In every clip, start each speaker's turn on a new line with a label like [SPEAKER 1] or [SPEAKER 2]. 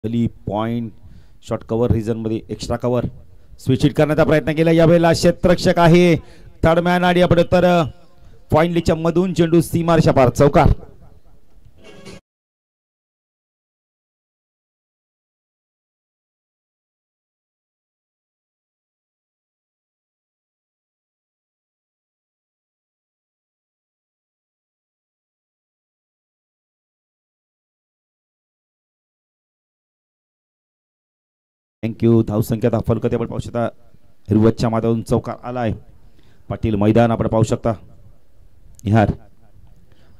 [SPEAKER 1] Point shot cover region मध्ये extra cover switch hit करण्याचा प्रयत्न केला यावेळेला क्षेत्ररक्षक आहे थर्ड मॅन आणि आपण तर पॉइंट लीच्या मधून चेंडू सीमारेषा पार चौकार. थँक्यू. धावसंख्या फलकते आपण पाहू शकता हिरवतच्या माध्यमातून चौकार आलाय. पाटील मैदान आपण पाहू शकता. निहार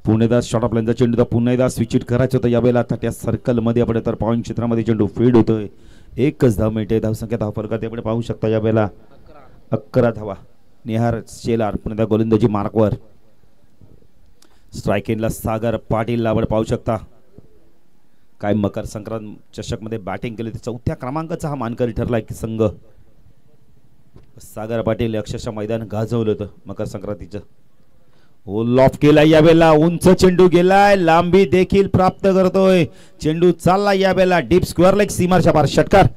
[SPEAKER 1] पुणेदास शॉट ऑफ लाईनचा चेंडू पुन्हा एकदा स्विच हिट करायचं होतं यावेळेला त्या सर्कल मध्ये आपण तर पॉइंट क्षेत्रामध्ये चेंडू फीड होतोय. एकच धाव मिळते. धावसंख्या फलकते आपण पाहू शकता यावेळेला 11 धावा. निहार शेलार पुन्हा गोलंदाजी मार्कवर. स्ट्राईक एंडला सागर पाटील आपण पाहू शकता. काय मकर संक्रांत चषक मध्ये बॅटिंग केली. चौथ्या क्रमांकाचा हा मानकरी ठरला की संघ. सागर पाटील अक्षरशः मैदान गाजवलं होतं मकर संक्रांतीचं. लॉफ केला यावेळेला. उंच चेंडू गेलाय. लांबी देखील प्राप्त करतोय. चेंडू चालला यावेळेला डीप स्क्वेअर लेग सीमारेषा पार षटकार.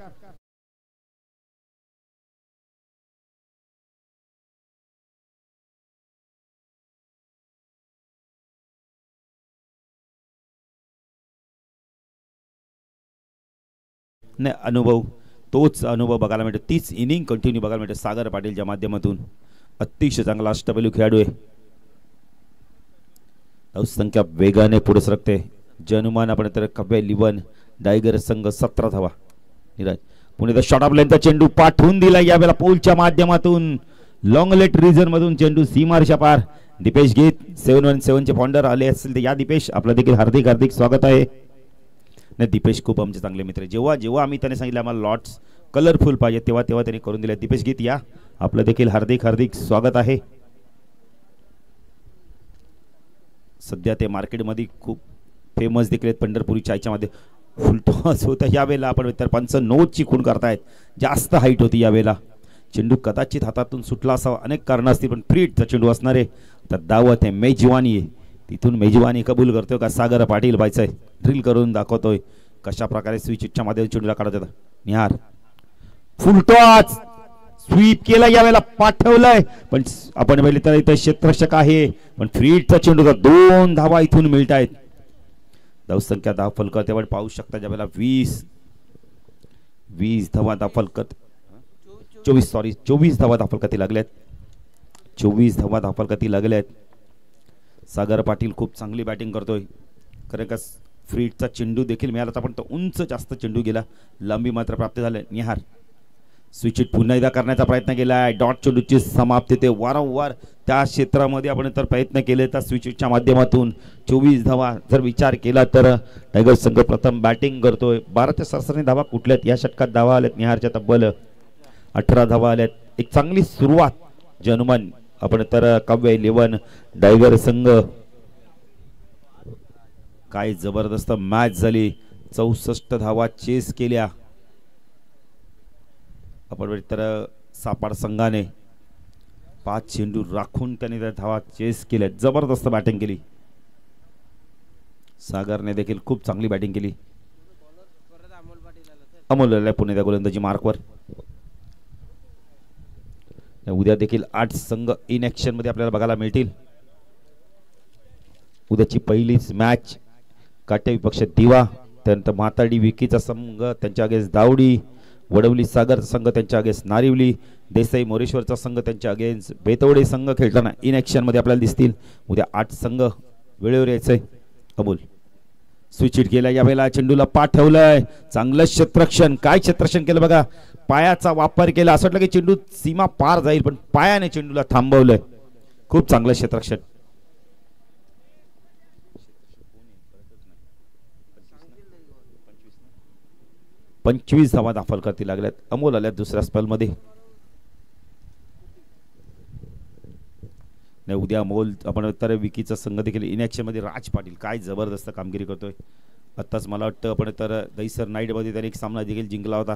[SPEAKER 1] नाही अनुभव तोच अनुभव बघायला मिळतो. तीच इनिंग कंटिन्यू बघायला मिळते सागर पाटीलच्या माध्यमातून. अतिशय चांगला अष्टपैलू खेळाडू आहे. धावसंख्या वेगाने पुढे सरकते. जनुमान आपण तर कव्या 11 डायगर संघ 17 धावा. निराज पुणे शॉट ऑफ लाईनचा चेंडू पाठवून दिला यावेळेला पोलच्या माध्यमातून. लॉंग लेट रिजन मधून चेंडू सीमारेषा पार. दीपेश गीत 717 चे फाउंडर आले असतील तर या दीपेश आपलं देखील हार्दिक हार्दिक स्वागत आहे. नाही दीपेश खूप आमचे चांगले मित्र. जेव्हा जेव्हा आम्ही त्याने सांगितलं आम्हाला लॉट्स कलरफुल पाहिजे तेव्हा तेव्हा त्यांनी करून दिले. दीपेश गीत या आपलं देखील हार्दिक हार्दिक स्वागत आहे. सध्या ते मार्केटमध्ये खूप फेमस देखील आहेत. पंढरपुरी चायच्या मध्ये फुलटॉस होता यावेळेला. आपण तर पंच नोटची खूण करतायत. जास्त हाईट होती यावेळेला. चेंडू कदाचित हातातून सुटला असावा. अनेक कारण असतील पण फ्रीटचा चेंडू असणार आहे. तर दावत आहे मेजवानी आहे. तिथून मेजवानी कबूल करतोय का सागर पाटील बायचं ड्रिल करून दाखवतोय कशा प्रकारे स्विच हिटच्या माध्यमातून चेंडूला काढत होता. निहार फुलटॉस स्वीप केला यावेळेला पाठवलाय पण आपण पाहिले तर इथे क्षेत्ररक्षक आहे पण फ्रीटचा चेंडू 2 धावा इथून मिळत आहेत. धावसंख्या फलकत आपण पाहू शकता ज्यावेळेला 20 धावा फलकत 24 धावा फलकती लागल्यात. 24 धावा फलकती लागल्यात. सागर पाटील खूप चांगली बॅटिंग करतोय. खरं का फ्रीटचा चेंडू देखील मिळाला पण तो उंच जास्त चेंडू गेला. लांबी मात्र प्राप्त झाले. निहार स्विच हिट पुन्हा एकदा करण्याचा प्रयत्न केलाय. डॉट चेंडूची समाप्ती ते वारंवार त्या क्षेत्रामध्ये आपण तर प्रयत्न केले तर स्विच हिटच्या माध्यमातून 24 धावा जर विचार केला तर टायगर संघ प्रथम बॅटिंग करतोय. 12च्या सरसरी धावा कुठल्यात या षटकात धावा आल्यात. निहारच्या तब्बल 18 धावा आल्यात. एक चांगली सुरुवात जनुमान आपण तर काव्य 11 टायगर संघ. काय जबरदस्त मॅच झाली. 64 धावा चेस केल्या आपण तर सापाड संघाने. 5 चेंडू राखून त्यांनी त्या धावा चेस केल्या. जबरदस्त बॅटिंग केली. सागरने देखील खूप चांगली बॅटिंग केली. अमोल पुणे त्या गोलंदाजी मार्कवर. उद्या देखील 8 संघ इन ऍक्शन मध्ये आपल्याला बघायला मिळतील. उद्याची पहिलीच मॅच काटे विपक्ष दिवा त्यानंतर म्हाताडी विकीचा संघ त्यांच्या अगेन्स्ट दावडी. वडवली सागर संघ त्यांच्या अगेन्स्ट नारिवली. देसाई मोरेश्वरचा संघ त्यांच्या अगेन्स्ट बेतवडे संघ खेळताना इन ऍक्शन मध्ये आपल्याला दिसतील. उद्या 8 संघ वेळेवर यायचंय. अमोल स्विच हिट केला यावेळेला. चेंडूला पाठवलंय. चांगलं क्षेत्ररक्षण. काय क्षेत्ररक्षण केलं बघा. पायाचा वापर केला. असं वाटलं की चेंडू सीमा पार जाईल पण पायाने चेंडूला थांबवलंय. खूप चांगलं क्षेत्ररक्षण. 25 धावा फलकती लागल्यात. अमोल आल्यात दुसऱ्या स्पेल मध्ये. नाही उद्या अमोल आपण तर विकीचा संघ देखील इन ऍक्शन मध्ये. राज पाटील काय जबरदस्त कामगिरी करतोय. आताच मला वाटतं आपण तर दहीसर नाईट मध्ये त्याने एक सामना देखील जिंकला होता.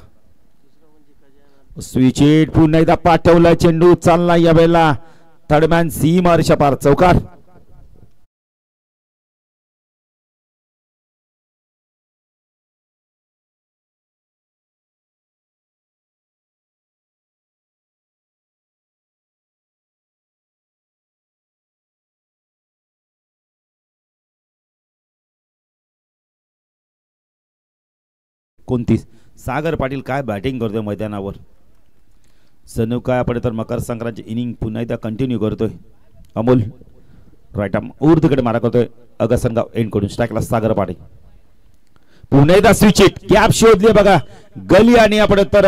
[SPEAKER 1] स्विच हिट पुन्हा एकदा पाठवला. चेंडू चालला यावेळेला थर्डमॅन सीमारेषा पार चौकार. 29. सागर पाटील काय बॅटिंग करतोय मैदानावर. सनू काय आपण तर मकर संक्रांतची इनिंग पुन्हा एकदा कंटिन्यू करतोय. अमोल राईट आर्म ऊर्ध्वकडे मारा करतोय. अगसनगाव एंड कडून स्ट्राईकला सागर पाटील. पुन्हा एकदा स्विच हिट कॅप शोधली बघा गली आणि आपण तर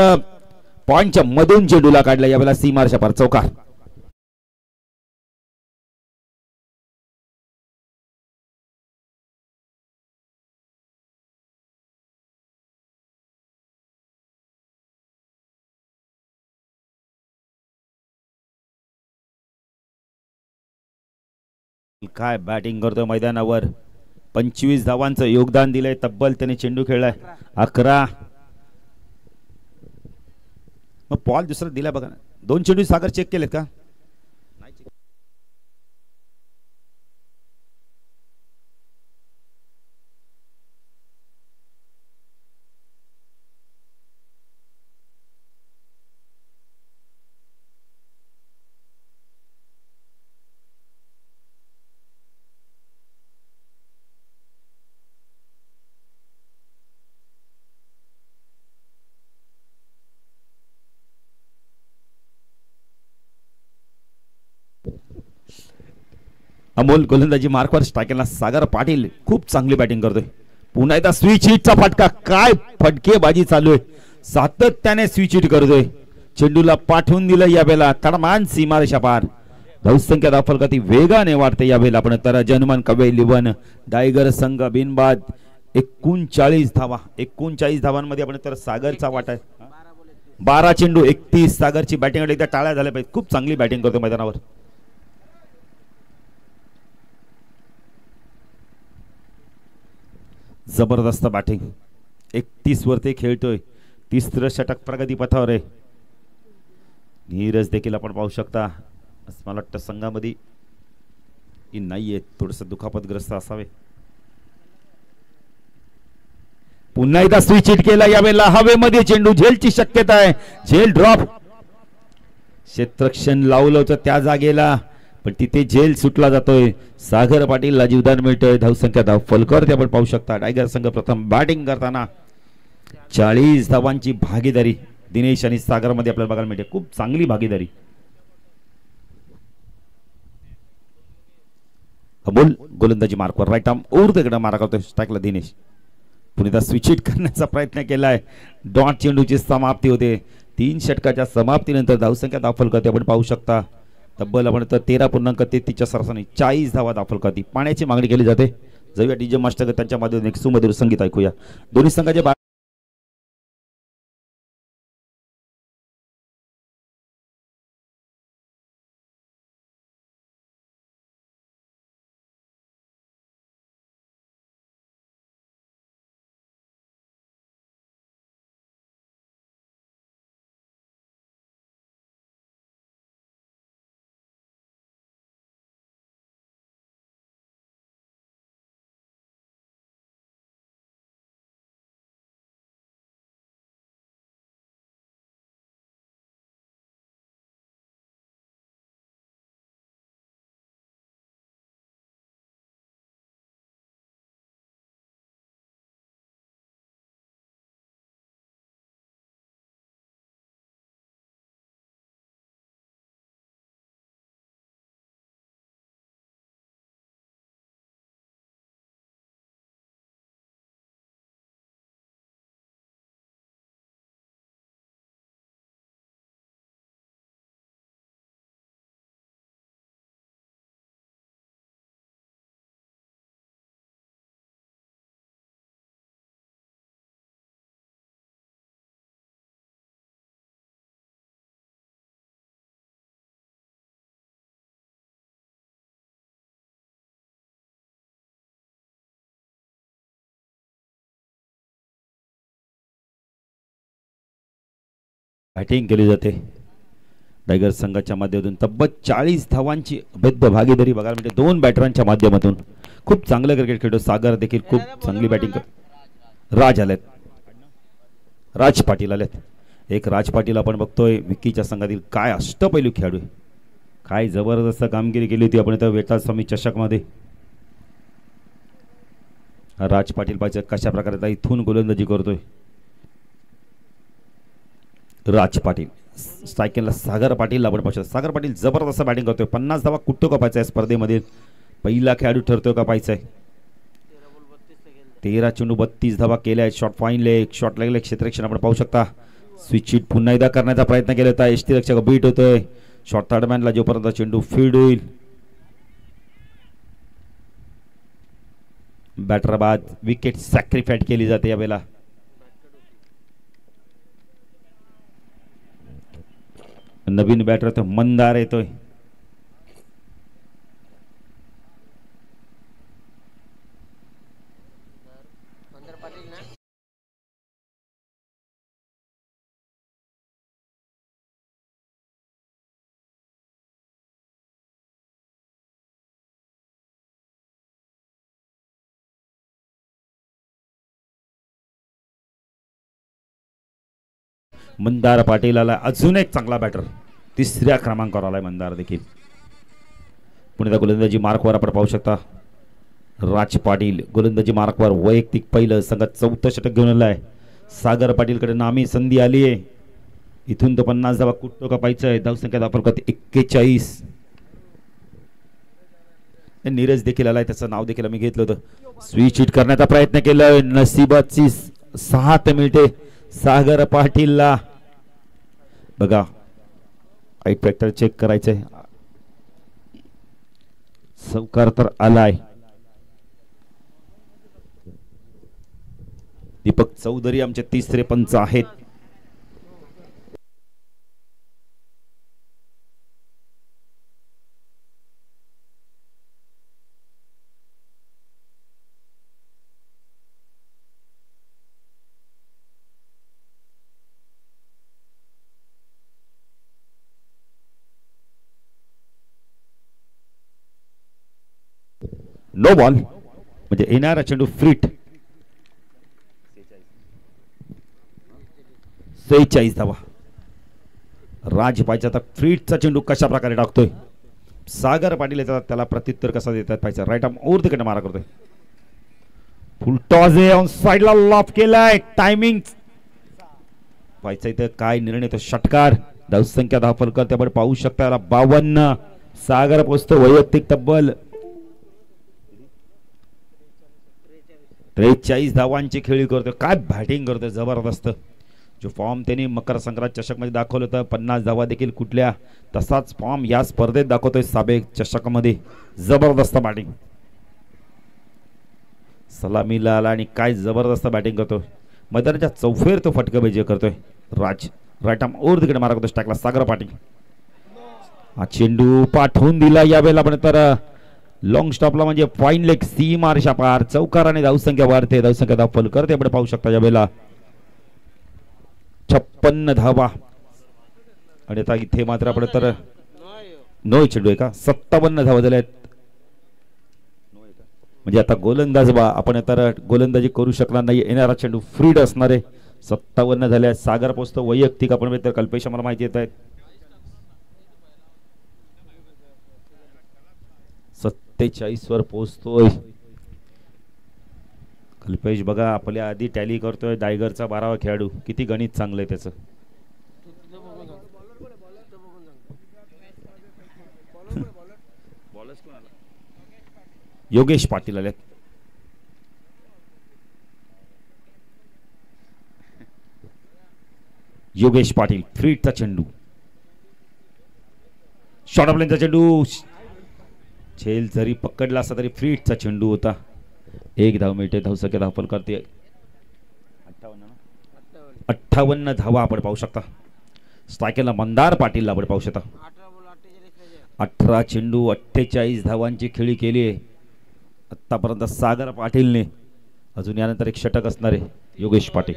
[SPEAKER 1] पॉइंटच्या मधून चेंडूला काढला. यावेळेला सीमार शपार चौकार. काय बॅटिंग करतोय मैदानावर. 25 धावांचं योगदान दिलंय तब्बल. त्याने चेंडू खेळलाय 11. मग बॉल दुसरा दिला बघा ना. 2 चेंडू सागर चेक केलेत का. अमोल गोलंदाजी मार्कवर स्ट्रायकरला सागर पाटील खूप चांगली बॅटिंग करतोय. पुन्हा एकदा स्विच हिटचा फटका. काय फटकेबाजी चालू आहे. सातत्याने स्विच हिट करतोय. चेंडूला पाठवून दिलं यावेळेला तडमान सीमारेषा पार. धावसंख्या धावफलकाती वेगाने वाढते यावेळेला आपण तर जनमन कवे लिवन टायगर संघ बिनबाद 39 धावा. 39 धावांमध्ये आपण तर सागरचा वाटा आहे. 12 चेंडू 31. सागरची बॅटिंग एकदा टाळ्या झाल्या पाहिजे. खूप चांगली बॅटिंग करतो मैदानावर. जबरदस्त बॅटिंग. 31 वरती खेळतोय. 30रं षटक प्रगती पथावर आहे. नीरज देखील आपण पाहू शकता. मला वाटतं संघामध्ये नाहीये. थोडस दुखापतग्रस्त असावे. पुन्हा एकदा स्विच हिट केला यावेळेला हवेमध्ये चेंडू. झेलची शक्यता आहे. झेल ड्रॉप. क्षेत्ररक्षण लावलं होतं त्या जागेला पण तिथे झेल सुटला जातोय. सागर पाटीलला जीवदान मिळतोय. धावसंख्या धाव फलकावरती आपण पाहू शकता. टायगर संघ प्रथम बॅटिंग करताना 40 धावांची भागीदारी दिनेश आणि सागर मध्ये आपल्याला बघायला मिळते. खूप चांगली भागीदारी. अमोल गोलंदाजी मार्कवर राईट आर्म ऊर्ध्वकडे मारा करतोय. स्ट्राईकला दिनेश. पुन्हा स्विच हिट करण्याचा प्रयत्न केलाय. डॉट चेंडूची समाप्ती होते. 3 षटकाच्या समाप्तीनंतर धावसंख्या धाव फलकावरती आपण पाहू शकता. तब्बल आपण तर 13.33च्या सरासरी 40 धावा दाखल. पाण्याची मागणी केली जाते. जाऊया डीजे मास्टर त्यांच्या माध्यमातून एक सुमधुर संगीत ऐकूया. दोन्ही संघाचे बॅटिंग केली जाते. टायगर संघाच्या माध्यमातून तब्बल 40 धावांची अभेद्य भागीदारी बघायला मिळते 2 बॅटरांच्या माध्यमातून. खूप चांगलं क्रिकेट खेळतो. सागर देखील खूप चांगली बॅटिंग करतो. राज आलेत. राज पाटील आलेत. एक राज पाटील आपण बघतोय विकीच्या संघातील काय अष्टपैलू खेळाडू. काय जबरदस्त कामगिरी केली होती आपण त्या वेताळ स्वामी चषक मध्ये. राज पाटील पाहिजे कशा प्रकारे इथून गोलंदाजी करतोय. राज पाटील स्ट्रायकिंगला सागर पाटील आपण पाहू शकतो. सागर पाटील जबरदस्त बॅटिंग करतोय. 50 धावा कुठं कपायचा आहे स्पर्धेमध्ये. पहिला खेळाडू ठरतोय का पाहायचा आहे. 13 चेंडू 32 धावा केल्या आहेत. शॉट फाईन लेग शॉट लागले क्षेत्ररक्षण आपण पाहू शकता. स्विच हिट पुन्हा एकदा करण्याचा प्रयत्न केला होता. यष्टीरक्षक बीट होतोय. शॉट थर्ड मॅनला जोपर्यंत चेंडू फील्ड होईल. बॅटर बाद विकेट सॅक्रिफाईड केली जाते यावेळेला. नवीन बॅटर तो मंदार येतोय. मंदार पाटील आला अजून एक चांगला बॅटर. तिसऱ्या क्रमांकावर आलाय मंदार देखील. पुणे गोलंदाजी मार्कवर आपण पाहू शकता. राज पाटील गोलंदाजी मार्कवर वैयक्तिक पहिलं संघात 4थं षटक घेऊन आलाय. सागर पाटीलकडे नामी संधी आली आहे. इथून तो 50 धावा कुठं कापायचं आहे. धावसंख्या दाखल 41. नीरज देखील आलाय. त्याचं नाव देखील आम्ही घेतलं होतं. स्विच हिट करण्याचा प्रयत्न केलाय. नशिबाची 7 मिनिटे सागर पाटीलला. बघा आईट फॅक्टर चेक करायचंय. चौकार तर आलाय. दीपक चौधरी आमचे तिसरे पंच आहेत. नो बॉल म्हणजे येणारा चेंडू फ्रीट. 46 धावा. राज पाहिजे आता फ्रीटचा चेंडू कशा प्रकारे टाकतोय. सागर पाटील त्याला प्रत्युत्तर कसा देतात पाहिजे. राईट आर्म ओव्हर तिकडे मारा करतोय. फुल टॉस आहे ऑन साइडला लॉफ केलाय. टायमिंग पाहिजे इथं काय निर्णय तो षटकार. धावसंख्या धावफल करते आपण पाहू शकता. 52. सागर पोचतो वैयक्तिक तब्बल 43 धावांची खेळी करतोय. काय बॅटिंग करतोय जबरदस्त. जो फॉर्म त्यांनी मकर संक्रांत चषक मध्ये दाखवलं होतं 50 धावा देखील कुठल्या तसाच फॉर्म या स्पर्धेत दाखवतोय. साबेक चषकामध्ये जबरदस्त बॅटिंग. सलामीला आला आणि काय जबरदस्त बॅटिंग करतोय. मैदानाच्या चौफेर तो फटकाबाजी करतोय. राज राईट आर्म ओव्हर तिकडे मारा करतोय. स्ट्राईकला सागर पाटील. हा चेंडू पाठवून दिला यावेळेला पण तर लॉंग स्टॉपला म्हणजे फाईन लेग सीम आरशा पार. चौकाराने धावसंख्या वाढते. धावसंख्या धावफल करते आपण पाहू शकता यावेळेला. 56 धावा. आणि आता इथे मात्र आपण तर नो चेंडू आहे का. 57 धावा झाल्यात. म्हणजे आता गोलंदाज आपण तर गोलंदाजी करू शकणार नाही. येणारा चेंडू फ्रीड असणार आहे. 57 झाल्या. सागर पोचतो वैयक्तिक आपण तर कल्पेश मला माहिती येत आहेत. 47 वर पोहोचतोय कल्पेश. बघा आपल्या आधी टॅली करतोय. डायगरचा 12वा खेळाडू. किती गणित चांगलं आहे त्याचं. योगेश पाटील आले. योगेश पाटील फ्रीटचा चेंडू. शॉर्ट ऑफ लाईनचा चेंडू. झेल जरी पकडला असता तरी फ्रीटचा चेंडू होता. 1 धाव मिळते. धावसंख्या धावफल करते 58 धावा आपण पाहू शकता. स्ट्रायकरला मंदार पाटीलला आपण पाहू शकता. 18 चेंडू 48 धावांची खेळी केली आहे आतापर्यंत सागर पाटीलने. अजून यानंतर एक षटक असणार आहे योगेश पाटील.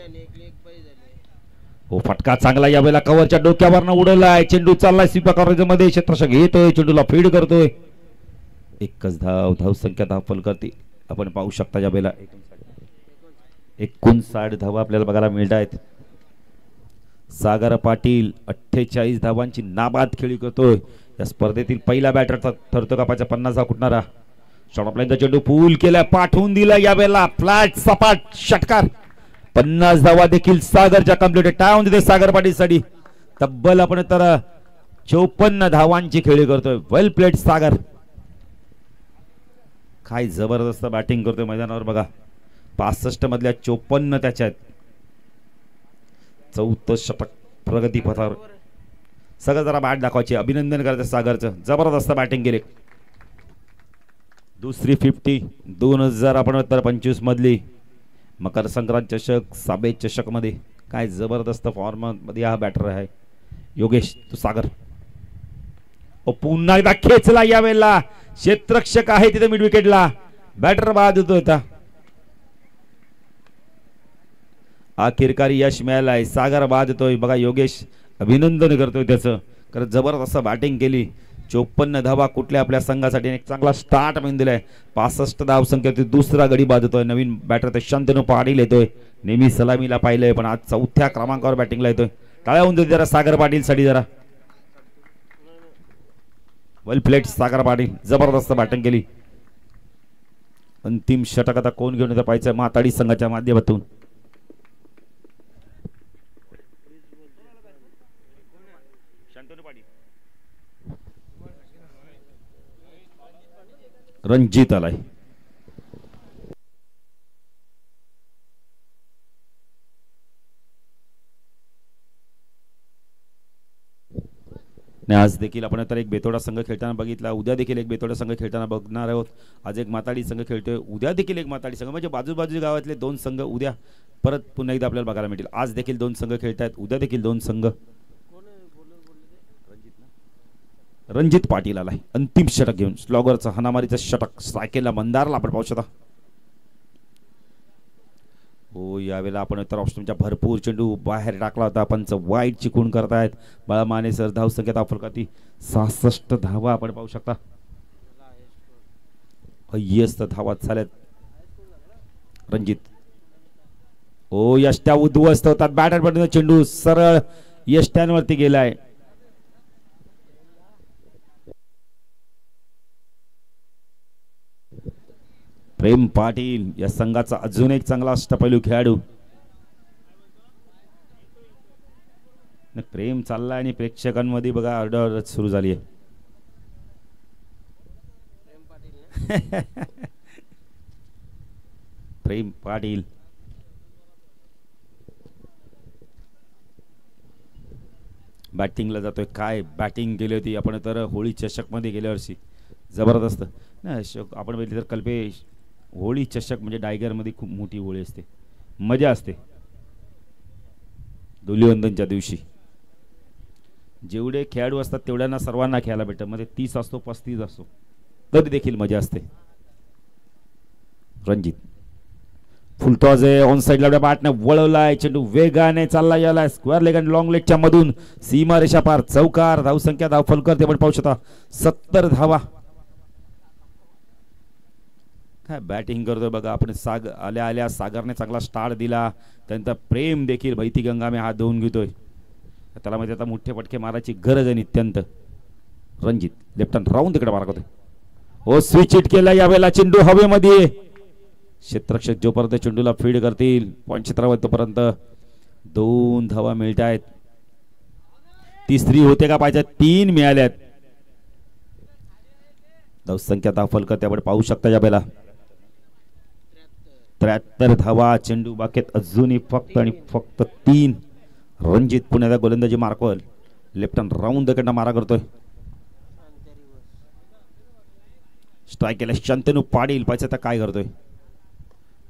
[SPEAKER 1] हो फटका चांगला यावेळेला कव्हरच्या डोक्यावरनं उडवलाय. चेंडू चाललाय स्वीपर कव्हरेजमध्ये. क्षेत्ररक्षक येतोय चेंडूला फीड करतोय. एकच धाव. धावसंख्या धावफल करते आपण पाहू शकता यावेळेला. 59 धावा आपल्याला बघायला मिळत आहेत. सागर पाटील 48 धावांची नाबाद खेळी करतोय. या स्पर्धेतील पहिला बॅटर ठरतो का 50 धाव कुठणारा. शॉर्ट ऑफ लाईनचा चेंडू पूल केला. पाठवून दिला यावेळेला. फ्लॅट सपाट षटकार. 50 धावा देखील सागरच्या कंप्लीट. टाळून देते सागर पाटील साठी. तब्बल आपण तर 54 धावांची खेळी करतोय. वेल प्लेड सागर. काय जबरदस्त बॅटिंग करतोय मैदानावर बघा. 65 मधल्या 54 त्याच्यात. 4थं षटक प्रगती पथावर. सगळं जरा बॅट दाखवायचे. अभिनंदन करायचं सागरचं. जबरदस्त बॅटिंग केले. दुसरी 50 2025 मधली मकर संक्रांत चषक साबेत चषक मध्ये. काय जबरदस्त फॉर्म मध्ये हा बॅटर आहे योगेश तू सागर. पुन्हा एकदा खेचला यावेळेला. क्षेत्ररक्षक आहे तिथे मिड विकेटला. बॅटर बाद होतो होता. आखिरकारी यश मिळालंय. सागर बाद होतोय बघा. योगेश अभिनंदन करतोय त्याचं. कारण जबरदस्त बॅटिंग केली. 54 धावा कुठल्या आपल्या संघासाठी एक चांगला स्टार्ट म्हणून दिलाय. 65 धाव संख्येत दुसरा गडी बाद होतोय. नवीन बॅटर ते शंतनू पाटील येतोय. नेहमी सलामीला पाहिलंय पण आज 4थ्या क्रमांकावर बॅटिंगला येतोय. टाळ्या होऊन जरा सागर पाटील साठी जरा. वेल प्लेड सागर पाटील. जबरदस्त बॅटिंग केली. अंतिम षटक आता कोण घेऊन येतं पाहायचं माताडी संघाच्या माध्यमातून. रणजित आलाय. आज देखील आपण तर एक बेतोडा संघ खेळताना बघितला. उद्या देखील एक बेतोडा संघ खेळताना बघणार आहोत. आज एक माताडी संघ खेळतोय. उद्या देखील एक माताडी संघ म्हणजे बाजूबाजू गावातले 2 संघ उद्या परत पुन्हा एकदा आपल्याला बघायला मिळतील. आज देखील 2 संघ खेळतायत. उद्या देखील 2 संघ. रणजित पाटील आलाय अंतिम षटक घेऊन. स्लॉगरचं हनामारीचं षटक. सायकेलला मंदारला आपण पाहू शकता. हो यावेळेला आपण तर ऑप्शनच्या भरपूर चेंडू बाहेर टाकला होता. पंच वाईट चिकून करतायत. बाळा माने सर. धाव संख्येत अफरकाती 66 धावा आपण पाहू शकता. हायेस्ट धावा झाल्यात. रणजित. हो यष्ट्या उद्ध्वस्त होतात. बॅटर पडून चेंडू सरळ यष्ट्यांवरती गेलाय. प्रेम पाटील या संघाचा अजून एक चांगला अष्टपैलू खेळाडू. प्रेम चाललाय आणि प्रेक्षकांमध्ये बघा ऑर्डर सुरू झाली आहे. प्रेम पाटील. बॅटिंगला जातोय. काय बॅटिंग केली होती आपण तर होळी चषक मध्ये गेल्या वर्षी. जबरदस्त ना. आपण बघितलं तर कल्पेश होळी चषक म्हणजे डायगर मध्ये खूप मोठी होळी असते. मजा असते. धुलीवंदनच्या दिवशी जेवढे खेळाडू असतात तेवढ्यांना सर्वांना खेळायला भेटतं. मध्ये 30 असतो 35 असतो तरी देखील मजा असते. रणजित फुलटॉस आहे. ऑन साइडला बॅटने वळवलाय. चेंडू वेगाने चालला याला. स्क्वेअर लेग आणि लॉंग लेगच्या मधून सीमा रेषा पार. चौकार. धावसंख्या धाव फलकर ते पण पाहू शकता 70 धावा. काय बॅटिंग करतोय बघा आपण. आल्या आल्या सागरने चांगला स्टार्ट दिला. त्यानंतर प्रेम देखील भैती गंगामे हात धुवून घेतोय. त्याला माहिती आता मोठे फटके मारायची गरज आहे नित्यंत. रणजित लेफ्ट हँड राऊंड तिकडे मारा करतोय. हो स्विच हिट केला यावेळेला. चेंडू हवेमध्ये. क्षेत्ररक्षक जोपर्यंत चेंडूला फीड करतील पॉईंट क्षेत्रावर तोपर्यंत 2 धावा मिळत आहेत. तिसरी होते का पाहिजे. 3 मिळाल्यात. धावसंख्या दाखल करते आपण पाहू शकता यावेळेला 73 धावा. चेंडू बाकेत अजूनही फक्त आणि फक्त 3. रणजित पुण्याचा गोलंदाजी मार्कवर. लेफ्ट हँड राऊंड कडनं मारा करतोय. स्ट्राईक केला. शंतनू पाटील पाहिजे तर काय करतोय.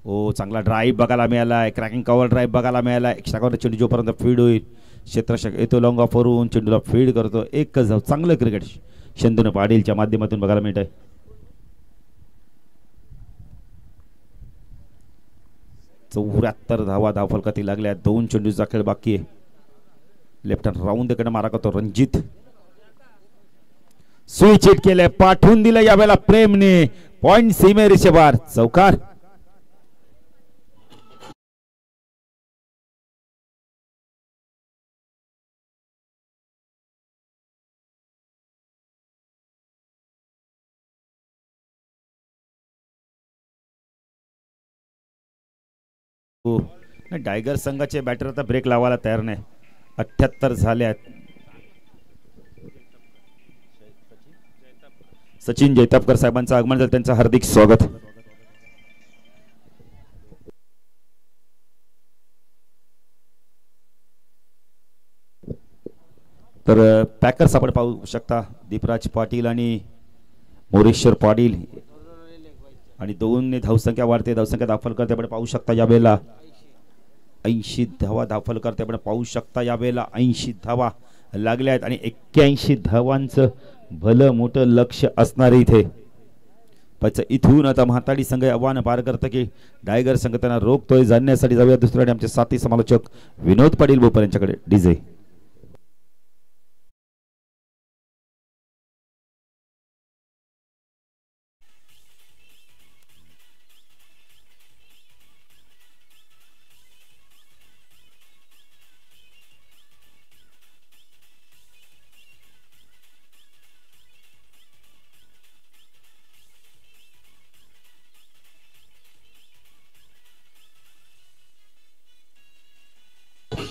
[SPEAKER 1] ओ चांगला ड्राईव्ह बघायला मिळालाय. क्रॅकिंग कव्हर ड्राईव्ह बघायला मिळाला. एक्स्ट्रा कव्हर चेंडू जोपर्यंत फीड होईल. क्षेत्ररक्षक येतो लॉंग ऑफ वरून चेंडूला फीड करतो. एकच धाव. चांगलं क्रिकेट शंतनू पाटीलच्या माध्यमातून बघायला मिळत आहे. 74 धावा धावफलकाती लागल्या. 2 चेंडूचा खेळ बाकी आहे. लेफ्ट हँड राऊंड कडे मारा करतो रणजित. स्विच हिट केले. पाठवून दिलं यावेळेला प्रेमने. पॉइंट सीमे रेषेवर. चौकार. टायगर संघाचे बॅटर आता ब्रेक लावायला तयार नाही. 78 झाल्यात. सचिन जैतापकर साहेबांचं आगमन झालं, त्यांचं हार्दिक स्वागत. तर पॅकर्स आपण पाहू शकता, दीपराज पाटील आणि मोरेश्वर पाटील आणि 2 धावसंख्या वाढते. धावसंख्या दाखल करते आपण पाहू शकता यावेळेला 80 धावा दाखल करते आपण पाहू शकता यावेळेला 80 धावा लागल्या आहेत आणि 81 धावांचं भलं मोठं लक्ष असणार इथे. इथून आता म्हाताडी संघ आव्हान पार करतं की डायगर संघ त्यांना रोखतोय. जाणण्यासाठी जाऊया दुसऱ्याने आमचे साथी समालोचक विनोद पाटील बोपर यांच्याकडे. DJ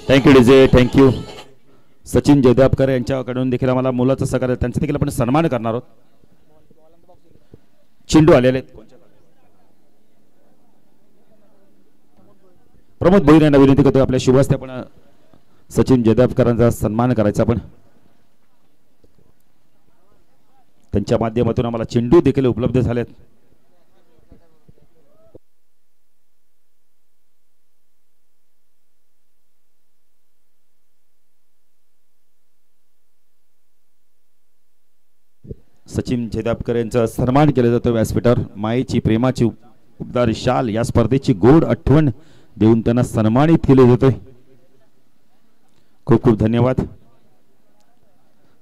[SPEAKER 1] thank you DJ, thank you. Sachin Jaitapkar यांच्याकडून देखील आम्हाला मुलाचं सहकार्य, त्यांचा देखील आपण सन्मान करणार आहोत. चेंडू आलेले प्रमोद भोईर यांना विनंती करतो आपल्या शुभ हस्ते आपण सचिन जैतापकरांचा सन्मान करायचा. आपण त्यांच्या माध्यमातून आम्हाला चेंडू देखील उपलब्ध झालेत. सचिन जैतापकर यांचा सन्मान केला जातो व्यासपीठावर. मायेची प्रेमाची उबदार शाल या स्पर्धेची गोड आठवण देऊन त्यांना सन्मानित केले जाते. खूप खूप धन्यवाद.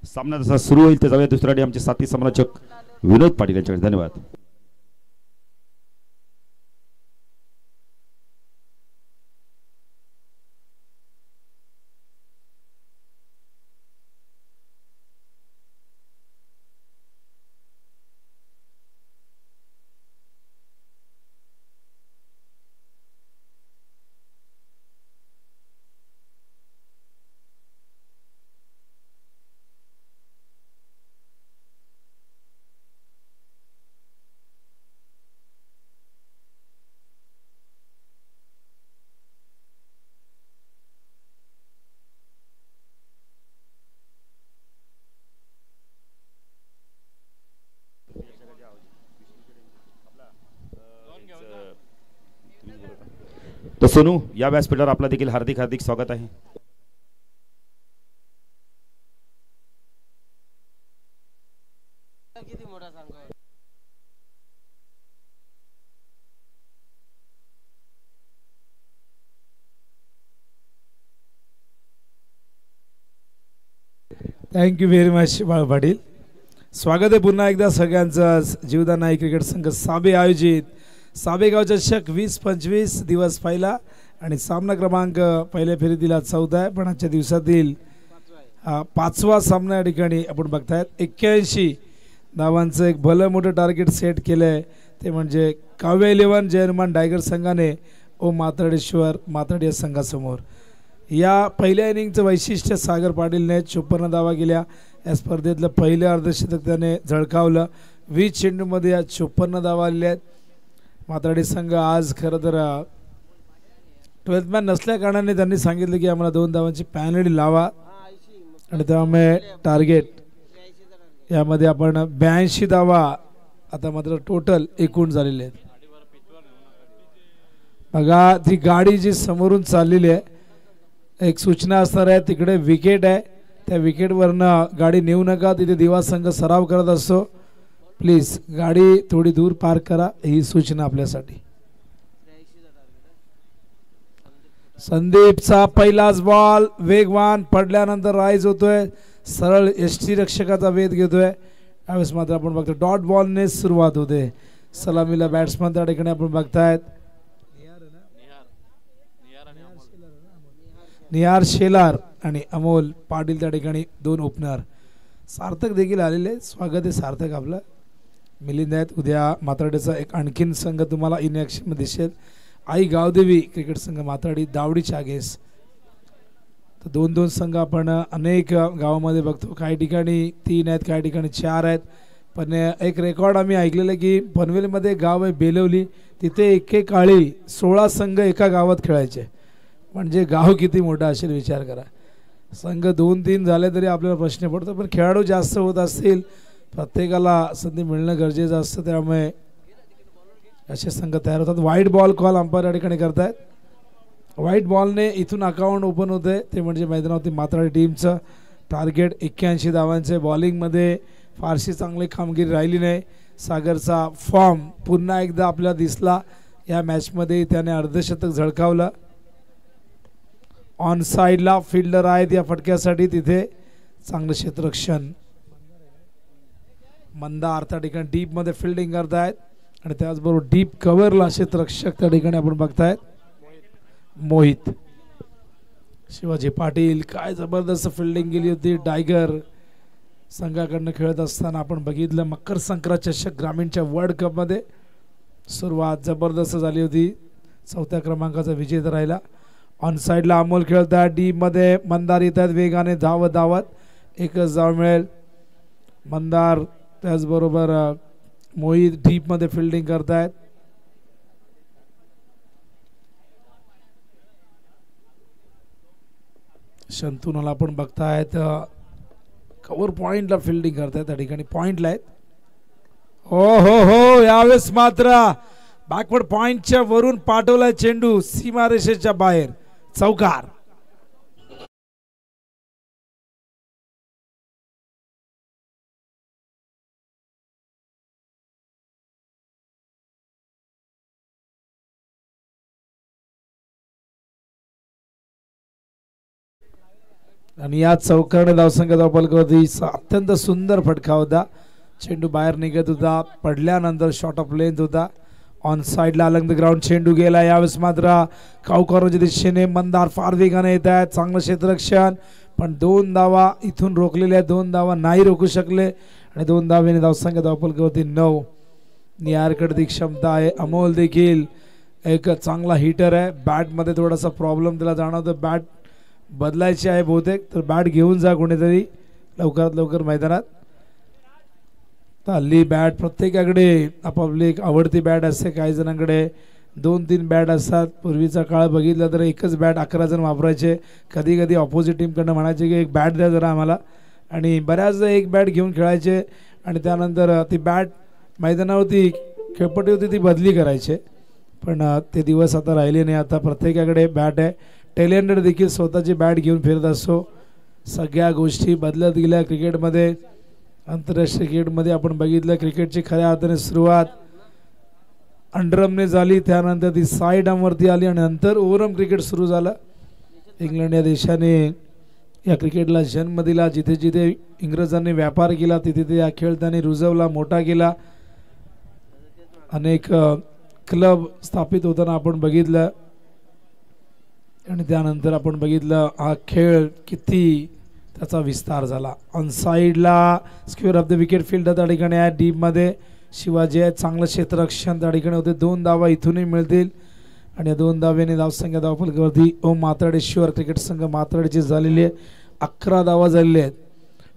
[SPEAKER 1] सामना जसा सुरू होईल ते जाऊया दुसऱ्या आमचे साथी समालोचक विनोद पाटील यांच्याकडे. धन्यवाद. तो सोनू या व्यासपीठावर आपला देखील हार्दिक हार्दिक स्वागत आहे.
[SPEAKER 2] थँक्यू व्हेरी मच बाळ पाटील. स्वागत आहे पुन्हा एकदा सगळ्यांचं जीवदान नाईक क्रिकेट संघ साबे आयोजित साबेगाव चषक 20-25 दिवस पहिला आणि सामना क्रमांक पहिल्या फेरीतील 14 आहे, पण आजच्या दिवसातील 5वा सामना या ठिकाणी आपण बघतायत. 81 धावांचं एक भलं मोठं टार्गेट सेट केलं आहे, ते म्हणजे काव्य 11 जयमान डायगर संघाने ओ मातर्डेश्वर मातर्ड या संघासमोर. या पहिल्या इनिंगचं वैशिष्ट्य सागर पाटीलने 54 धावा केल्या. या स्पर्धेतलं पहिलं अर्धशतक त्याने झळकावलं. 20 चेंडूमध्ये या 54 धावा आलेल्या आहेत. मातर्डे संघ आज खरं तर 12th मॅन नसल्या कारणाने त्यांनी सांगितलं की आम्हाला 2 धावांची पॅनल्टी लावा आणि त्यामुळे टार्गेट यामध्ये आपण 82 धावा आता मात्र टोटल एकूण झालेले आहेत. बघा ती गाडी जी समोरून चाललेली आहे, एक सूचना असणार आहे, तिकडे विकेट आहे, त्या विकेटवरनं गाडी नेऊ नका. तिथे दिवा संघ सराव करत असतो. प्लीज गाडी थोडी दूर पार्क करा, ही सूचना आपल्यासाठी. संदीपचा पहिलाच बॉल वेगवान पडल्यानंतर राईज होतोय, सरळ यष्टी रक्षकाचा वेध घेतोय. त्यावेळेस मात्र आपण बघतो डॉट बॉलने सुरुवात होते. सलामीला बॅट्समन त्या ठिकाणी आपण बघतायत निहार शेलार आणि अमोल पाटील त्या ठिकाणी 2 ओपनर. सार्थक देखील आलेले, स्वागत आहे सार्थक आपलं. मिलिंद आहेत. उद्या मातर्डेचा एक आणखीन संघ तुम्हाला इन ॲक्शनमध्ये दिसेल. आई गावदेवी क्रिकेट संघ मातर्डी दावडीच्या आगेस. तर 2-2 संघ आपण अनेक गावामध्ये बघतो, काही ठिकाणी 3 आहेत, काही ठिकाणी 4 आहेत. पण एक रेकॉर्ड आम्ही ऐकलेलं की पनवेलमध्ये गाव आहे बेलवली, तिथे एकेकाळी 16 संघ एका गावात खेळायचे. म्हणजे गाव किती मोठा असेल विचार करा. संघ 2-3 झाले तरी आपल्याला प्रश्न पडतो, पण खेळाडू जास्त होत असतील, प्रत्येकाला संधी मिळणं गरजेचं असतं, त्यामुळे असे संघ तयार होतात. व्हाईट बॉल कॉल अंपायर या ठिकाणी करतायत. व्हाईट बॉलने इथून अकाउंट ओपन होते, ते म्हणजे मैदानावरती मात्राडी टीमचं टार्गेट 81 धावांचे. बॉलिंगमध्ये फारशी चांगली कामगिरी राहिली नाही. सागरचा फॉर्म पुन्हा एकदा आपल्याला दिसला या मॅचमध्ये, त्याने अर्धशतक झळकावलं. ऑन साईडला फिल्डर आहेत या फटक्यासाठी, तिथे चांगलं क्षेत्ररक्षण. मंदार त्या ठिकाणी डीपमध्ये फिल्डिंग करतायत आणि त्याचबरोबर डीप कव्हरला क्षेत्ररक्षक त्या ठिकाणी आपण बघतायत मोहित. शिवाजी पाटील, काय जबरदस्त फिल्डिंग केली होती. टायगर संघाकडनं खेळत असताना आपण बघितलं मकर संक्रांत चषक ग्रामीणच्या वर्ल्ड कपमध्ये सुरुवात जबरदस्त झाली होती. 4थ्या क्रमांकाचा विजेता राहिला. ऑन साईडला अमोल खेळतात, डीपमध्ये मंदार येत आहेत वेगाने धावत. एकच धाव मिळेल. मंदार त्याचबरोबर मोहित डीपमध्ये फिल्डिंग करतायत. शंतूनला आपण बघतायत कव्हर पॉइंटला फिल्डिंग करतायत, त्या ठिकाणी पॉइंटला आहेत. हो यावेळेस मात्र बॅकवर्ड पॉइंटच्या वरून पाठवलाय चेंडू सीमारेषेच्या बाहेर, चौकार. आणि या चौकारने धावसंख्या धावफलक होती. अत्यंत सुंदर फटका होता. चेंडू बाहेर निघत होता, पडल्यानंतर शॉट ऑफ लेंथ होता. ऑन साईडला अलंग द ग्राउंड चेंडू गेला. यावेळेस मात्र कावकरच्या दिशेने मंदार फार वेगाने येत आहेत. चांगलं क्षेत्ररक्षण, पण 2 धावा इथून रोखलेल्या आहेत. 2 धावा नाही रोखू शकले आणि 2 धावेने धावसंख्या धावफलक होती 9. नियारकडे ती क्षमता आहे. अमोल देखील एक चांगला हिटर आहे. बॅटमध्ये थोडासा प्रॉब्लेम त्याला जाणवतो. बॅट बदलायची आहे बहुतेक, तर बॅट घेऊन जा कोणीतरी लवकरात लवकर मैदानात. हल्ली बॅट प्रत्येकाकडे आपापली एक आवडती बॅट असते. काही जणांकडे 2-3 बॅट असतात. पूर्वीचा काळ बघितला तर एकच बॅट 11 जण वापरायचे. कधी कधी ऑपोजिट टीमकडनं म्हणायचे की एक बॅट द्या जरा आम्हाला, आणि बऱ्याचदा एक बॅट घेऊन खेळायचे आणि त्यानंतर ती बॅट मैदानावरती खेळपट्टी होती ती बदली करायचे. पण ते दिवस आता राहिले नाही. आता प्रत्येकाकडे बॅट आहे. टेलेंडर देखील स्वतःची बॅट घेऊन फिरत असतो. सगळ्या गोष्टी बदलत गेल्या क्रिकेटमध्ये. आंतरराष्ट्रीय क्रिकेटमध्ये आपण बघितलं क्रिकेटची खऱ्या अर्थाने सुरुवात अंडरमने झाली, त्यानंतर ती साईड आर्मवरती आली आणि नंतर ओव्हरआर्म क्रिकेट सुरू झालं. इंग्लंड या देशाने या क्रिकेटला जन्म दिला. जिथे जिथे इंग्रजांनी व्यापार केला तिथे ते हा खेळ त्यांनी रुजवला, मोठा केला. अनेक क्लब स्थापित होताना आपण बघितलं आणि त्यानंतर आपण बघितलं हा खेळ किती त्याचा विस्तार झाला. ऑन साईडला square of the wicket field त्या ठिकाणी आहे. डीपमध्ये शिवाजी आहे. चांगलं क्षेत्ररक्षण त्या ठिकाणी होते. 2 धावा इथूनही मिळतील आणि या 2 धावेने धावसंख्या धावफलकावरती ओम मात्राडेश्वर क्रिकेट संघ मात्राडेची झालेली आहे. 11 धावा झालेल्या आहेत.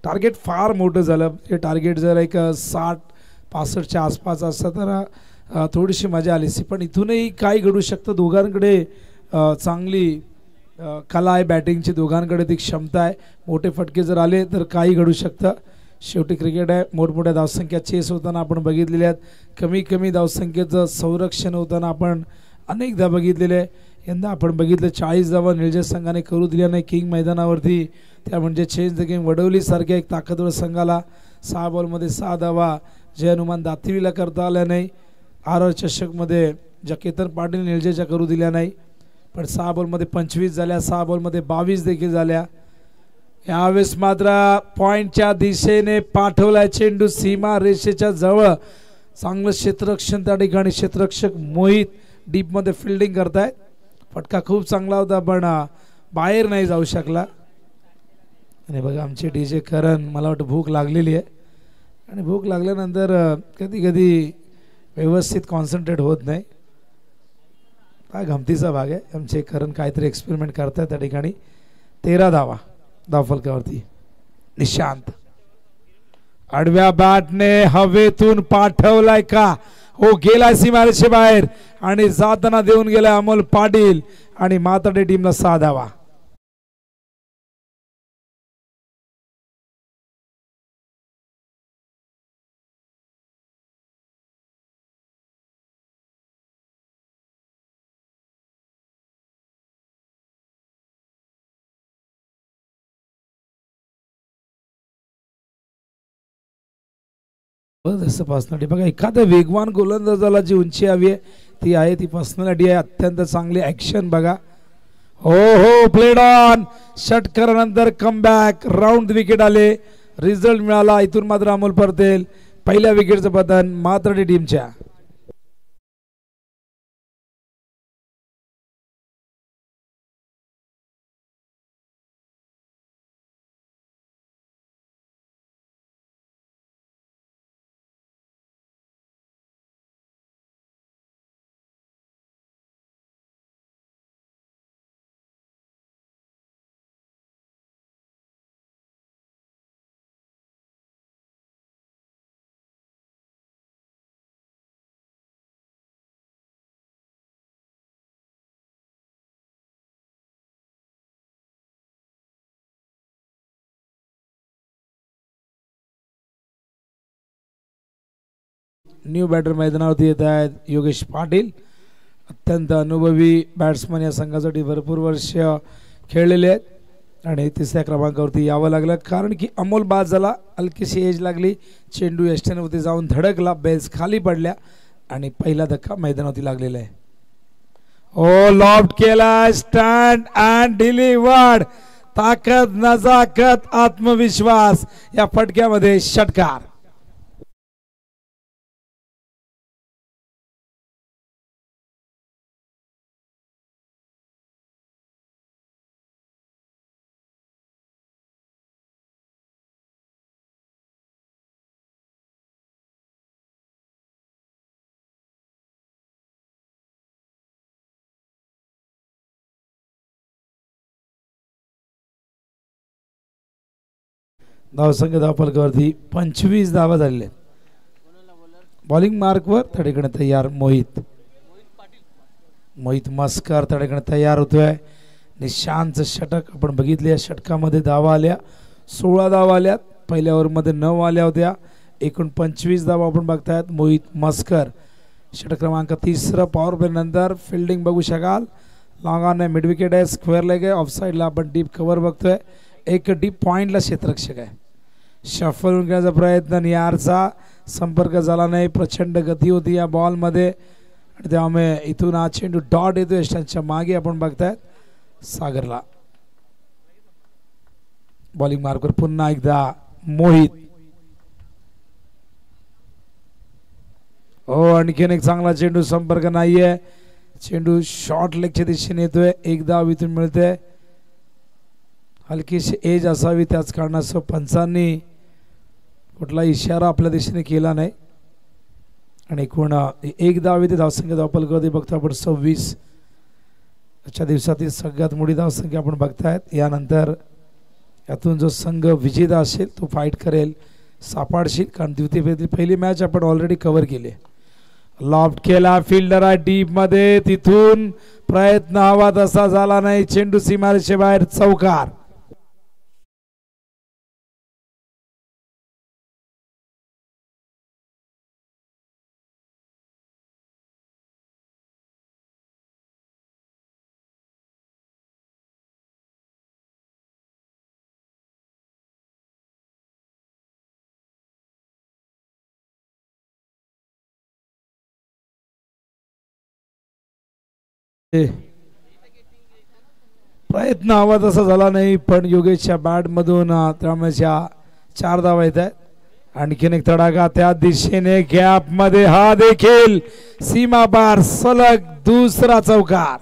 [SPEAKER 2] टार्गेट फार मोठं झालं. हे टार्गेट जर एक 60-65च्या आसपास असतं तर थोडीशी मजा आली असती, पण इथूनही काय घडू शकतं. दोघांकडे चांगली कला आहे बॅटिंगची, दोघांकडे ती क्षमता आहे. मोठे फटके जर आले तर काही घडू शकतं. शेवटी क्रिकेट आहे. मोठमोठ्या धावसंख्या चेस होताना आपण बघितलेल्या आहेत. कमी कमी धावसंख्येचं संरक्षण होताना आपण अनेकदा बघितलेले आहे. यंदा आपण बघितलं 40 धावा निळजे संघाने करू दिल्या नाही किंग मैदानावरती. त्या म्हणजे चेंज द गेम वडवलीसारख्या एक ताकदवर संघाला 6 बॉलमध्ये 6 धावा जय हनुमान दातिवीला करता आल्या नाही. RR चषकमध्ये ज्या केतन पाटील निळजेच्या करू दिल्या नाही, पण 6 बॉलमध्ये 25 झाल्या, 6 बॉलमध्ये 22 देखील झाल्या. यावेळेस मात्र पॉइंटच्या दिशेने पाठवलाय चेंडू सीमा रेषेच्या जवळ. चांगलं क्षेत्ररक्षण त्या ठिकाणी. क्षेत्ररक्षक मोहित डीपमध्ये फिल्डिंग करतायत. फटका खूप चांगला होता पण बाहेर नाही जाऊ शकला. आणि बघा आमचे DJ करण, मला वाटतं भूक लागलेली आहे आणि भूक लागल्यानंतर कधी कधी व्यवस्थित कॉन्सन्ट्रेट होत नाही. हा गमतीचा भाग आहे. आमचे करण काहीतरी एक्सपेरिमेंट करतात त्या ठिकाणी. 13 धावा धावफलकावरती. निशांत आडव्या बॅटने हवेतून पाठवलाय का? हो, गेलाय सीमारेषे बाहेर आणि जाताना देऊन गेलाय अमोल पाटील आणि माताडे टीमला 6 धावा. जसं पर्सनॅलिटी बघा, एखाद्या वेगवान गोलंदाजाला जी उंची हवी आहे ती आहे, ती पर्सनॅलिटी आहे. अत्यंत चांगली ॲक्शन बघा. हो हो, प्लेड ऑन. षटकारानंतर कमबॅक, राऊंड विकेट आले, रिझल्ट मिळाला. इथून मात्र अमोल पटेल पहिल्या विकेटचं पतन मात्राडी टीमच्या. न्यू बॅटर मैदानावरती येत आहेत योगेश पाटील. अत्यंत अनुभवी बॅट्समन, या संघासाठी भरपूर वर्ष खेळलेले आहेत आणि तिसऱ्या क्रमांकावरती यावं लागलं कारण की अमोल बाद झाला. हलकीशी एज लागली, चेंडू यष्टीवरती जाऊन धडकला, बेल्स खाली पडल्या आणि पहिला धक्का मैदानावरती लागलेला आहे. ओ, लॉफ्ट केला, स्टँड अँड डिलिव्हर्ड. ताकद, नजाकत, आत्मविश्वास या फटक्यामध्ये षटकार. धावसंख्या धावफलकावरती 25 धावा झालेल्या. बॉलिंग मार्कवर तडेकडे तयार मोहित मस्कर तडेकडे तयार होतोय. निशांत षटक आपण बघितले. या षटकामध्ये धावा आल्या, 16 धावा आल्यात. पहिल्या ओव्हरमध्ये 9 आल्या होत्या. एकूण 25 धावा आपण बघतायत. मोहित मस्कर षटक क्रमांक 3. पॉवर प्ले नंतर फिल्डिंग बघू शकाल. लॉंग ऑन आहे, मिड विकेट आहे, स्क्वेअर लेग आहे. ऑफसाईडला आपण डीप कव्हर बघतोय. एक डीप पॉइंटला क्षेत्ररक्षक आहे. शफल करण्याचा प्रयत्न, नियारचा संपर्क झाला नाही. प्रचंड गती होती या बॉलमध्ये आणि त्यामुळे इथून हा चेंडू डॉट येतो यष्टांच्या मागे. आपण बघतायत सागरला. बॉलिंग मार्कवर पुन्हा एकदा मोहित. हो, आणखीन एक चांगला चेंडू, संपर्क नाहीये. चेंडू शॉर्ट लेगच्या दिशेने येतोय. एक धाव इथून मिळते. हलकीशी एज असावी, त्याच कारणास्तव पंचांनी कुठला इशारा आपल्या दिशेने केला नाही आणि एकूण एक धाव इथे. धावसंख्या धावफलकावरती बघतो आपण 26. आजच्या दिवसातील सगळ्यात मोठी धावसंख्या आपण बघतायत. यानंतर यातून जो संघ विजेता असेल तो फाईट करेल, सापडशील, कारण द्वितीय पहिली मॅच आपण ऑलरेडी कव्हर केली. लॉफ्ट केला, फिल्डर आहे डीप मध्ये, तिथून प्रयत्न हवा तसा झाला नाही. चेंडू सीमारेषे बाहेर, चौकार. प्रयत्न हवा तसा झाला नाही, पण योगेशच्या बॅट मधून त्यामुळे 4 धावा येत आहेत. आणखीन एक तडाखा त्या दिशेने गॅप मध्ये, हा देखील सीमा पार, सलग दुसरा चौकार.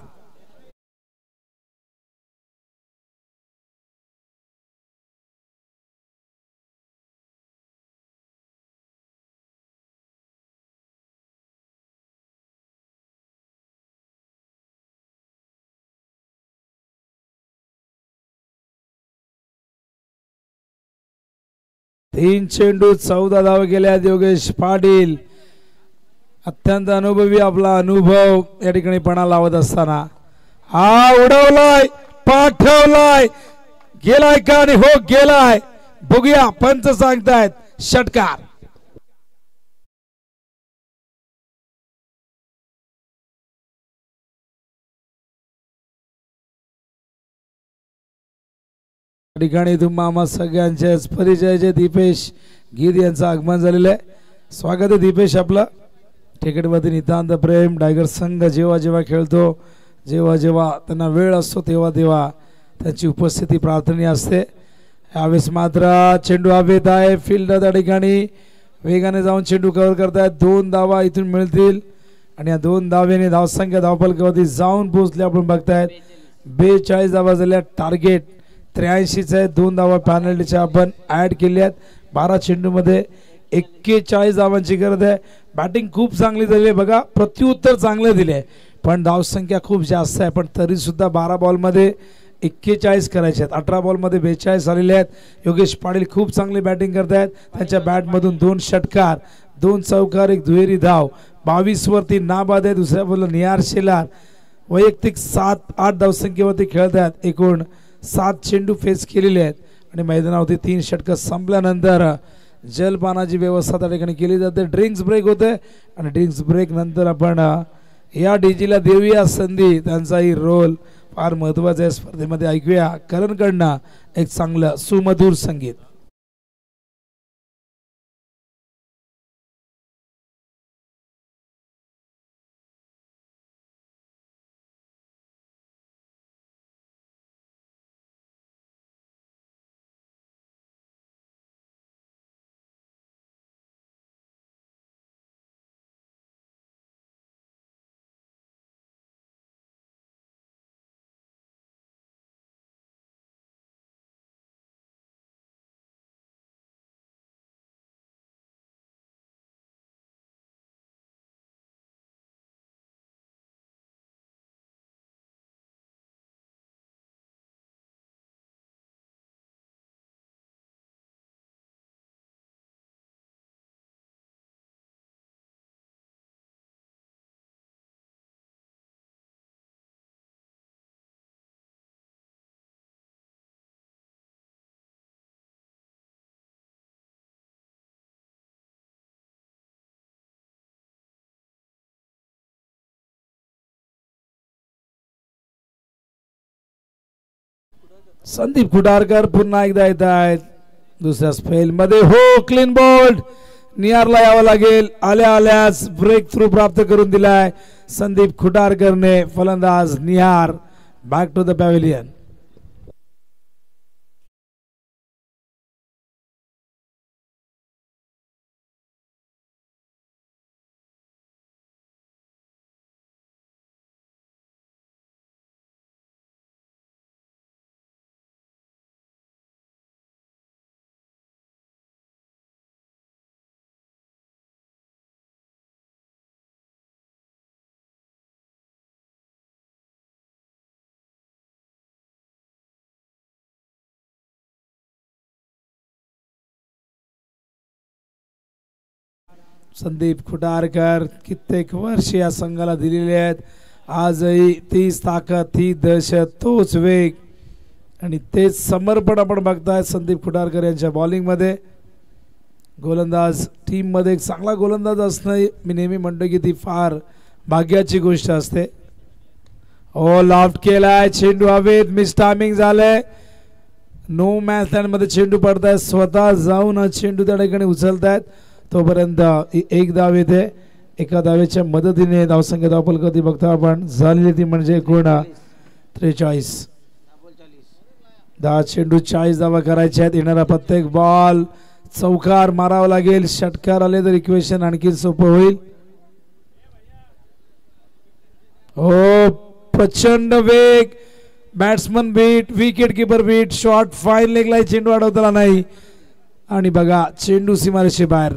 [SPEAKER 2] 3 चेंडू 14 धावा गेल्यात. योगेश पाटील अत्यंत अनुभवी, आपला अनुभव या ठिकाणी पणा लावत असताना हा उडवलाय, पाठवलाय, गेलाय का? आणि हो गेलाय. बघूया, पंच सांगतायत षटकार. ठिकाणी तुम्हा सगळ्यांच्याच परिचयाचे दीपेश गीर यांचं आगमन झालेलं आहे. स्वागत आहे दीपेश आपलं. क्रिकेटमध्ये नितांत प्रेम. टायगर संघ जेव्हा जेव्हा खेळतो, जेव्हा जेव्हा त्यांना वेळ असतो, तेव्हा तेव्हा त्यांची उपस्थिती प्रार्थनीय असते. यावेळेस मात्र चेंडू हवेत आहे. फिल्डर त्या ठिकाणी वेगाने जाऊन चेंडू कव्हर करतायत. 2 धावा इथून मिळतील आणि या 2 धावेने धावसंख्या धावफलकावरती जाऊन पोहोचले. आपण बघतायत 42 धावा झाल्या. टार्गेट 83 आहे. 2 धावा पॅनल्टीच्या आपण ऍड केल्यात. 12 चेंडूमध्ये 41 धावांची गरज आहे. बॅटिंग खूप चांगली झाली आहे बघा. प्रत्युत्तर चांगले दिले, पण धावसंख्या खूप जास्त आहे. पण तरी सुद्धा 12 बॉलमध्ये 41 करायचे आहेत. 18 बॉलमध्ये 42 आलेले आहेत. योगेश पाटील खूप चांगली बॅटिंग करतायत. त्यांच्या बॅटमधून 2 षटकार, 2 चौकार, 1 दुहेरी धाव. 22 वरती नाबाद आहे. दुसऱ्या बॉलला निहार शेलार वैयक्तिक 7-8 धावसंख्येवरती खेळत आहेत. एकूण 7 चेंडू फेस केलेले आहेत आणि मैदानावरती 3 षटकार संपल्यानंतर जलपानाची व्यवस्था त्या ठिकाणी केली जाते. ड्रिंक्स ब्रेक होते आणि ड्रिंक्स ब्रेक नंतर आपण या डीजीला देऊया संधी. त्यांचाही रोल फार महत्वाचा आहे स्पर्धेमध्ये. ऐकूया करणकडनं एक चांगलं सुमधुर संगीत. संदीप खुटारकर पुन्हा एकदा येत आहेत दुसऱ्या स्पेल मध्ये. हो, क्लीन बोल्ड. निहारला यावं लागेल. आल्या आल्यास ब्रेक थ्रू प्राप्त करून दिलाय संदीप खुटारकरने. फलंदाज Nihar back to the pavilion. Sandeep Khutarkar कित्येक वर्ष या संघाला दिलेले आहेत. आजही तीच ताकद, ती दहशत, तोच वेग आणि तेच समर्पण आपण बघताय संदीप खुटारकर यांच्या बॉलिंग मध्ये. गोलंदाज टीम मध्ये एक चांगला गोलंदाज असणं मी नेहमी म्हणतो की ती फार भाग्याची गोष्ट असते. ओ, लॉफ्ट केलाय. चेंडू हवेत. मिस टायमिंग झालंय. नो मॅच लँड मध्ये चेंडू पडतायत. स्वतः जाऊन चेंडू त्या ठिकाणी उचलतायत. तोपर्यंत 1 धाव येते. एका धावेच्या मदतीने धावसंख्या धावफलकावरती बघता आपण झालेली ती म्हणजे एकूण 43. 10 चेंडू 40 धावा करायच्या आहेत. येणारा प्रत्येक बॉल चौकार मारावा लागेल. षटकार आले तर इक्वेशन आणखी सोपं होईल. हो, प्रचंड वेग. Batsman beat, wicket keeper beat, shot fine लेगला चेंडू अडवताना नाही आणि बघा चेंडू सीमारेषे बाहेर.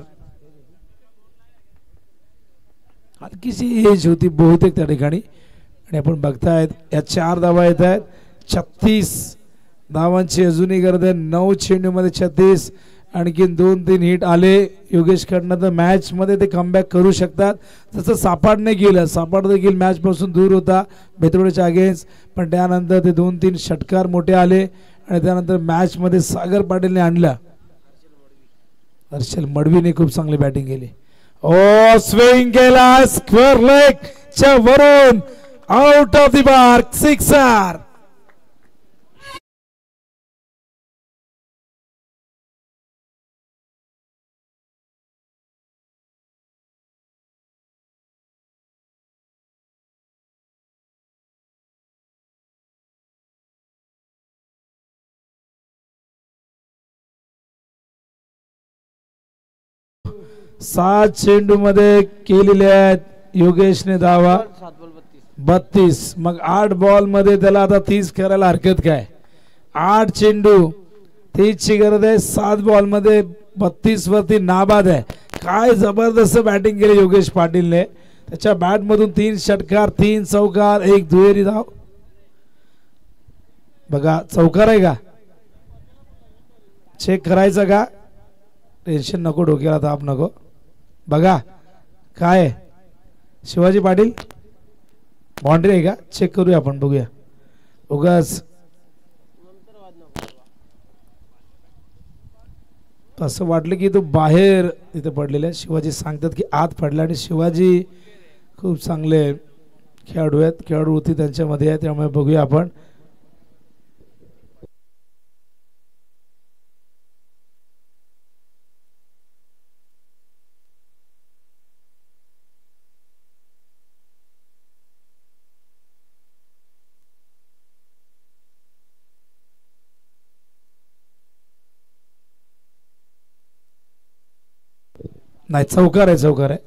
[SPEAKER 2] हलकीशी एज होती बहुतेक त्या ठिकाणी आणि आपण बघतायत या 4 धावा येत आहेत. 36 धावांची अजूनही गरज आहे. 9 चेंडू मध्ये 36. आणखीन 2-3 हिट आले योगेशकडनं तर मॅच मध्ये ते कमबॅक करू शकतात. तसं सापाडने केलं. सापाड देखील मॅच पासून दूर होता बेतोडच्या अगेन्स्ट, पण त्यानंतर ते 2-3 षटकार मोठे आले आणि त्यानंतर मॅच मध्ये सागर पाटीलने आणला. हर्षल मडवीने खूप चांगली बॅटिंग केली. ओ स्विंग केला स्क्वेअर लेग च्या वरून out of the mark, sixer. सात चेंडू मध्ये केलेले आहेत योगेशने धावा 32. मग 8 बॉल मध्ये त्याला आता 30 करायला हरकत काय. 8 चेंडू 30 ची गरज आहे. 7 बॉल मध्ये 32 वरती नाबाद आहे. काय जबरदस्त बॅटिंग केली योगेश पाटीलने. त्याच्या बॅट मधून 3 षटकार 3 चौकार 1 दुहेरी धाव. बघा चौकार आहे का, चेक करायचं का, टेन्शन नको, डोक्याला ताप नको. बघा काय शिवाजी पाटील बाउंड्री आहे का, चेक करूया आपण, बघूया. उगाच असं वाटलं की तो बाहेर तिथे पडलेला आहे. शिवाजी सांगतात की आत पडला आणि शिवाजी खूप चांगले खेळाडू आहेत, खेळाडू होती त्यांच्यामध्ये आहे, त्यामुळे बघूया आपण. नाही चौकार आहे, चौकार आहे.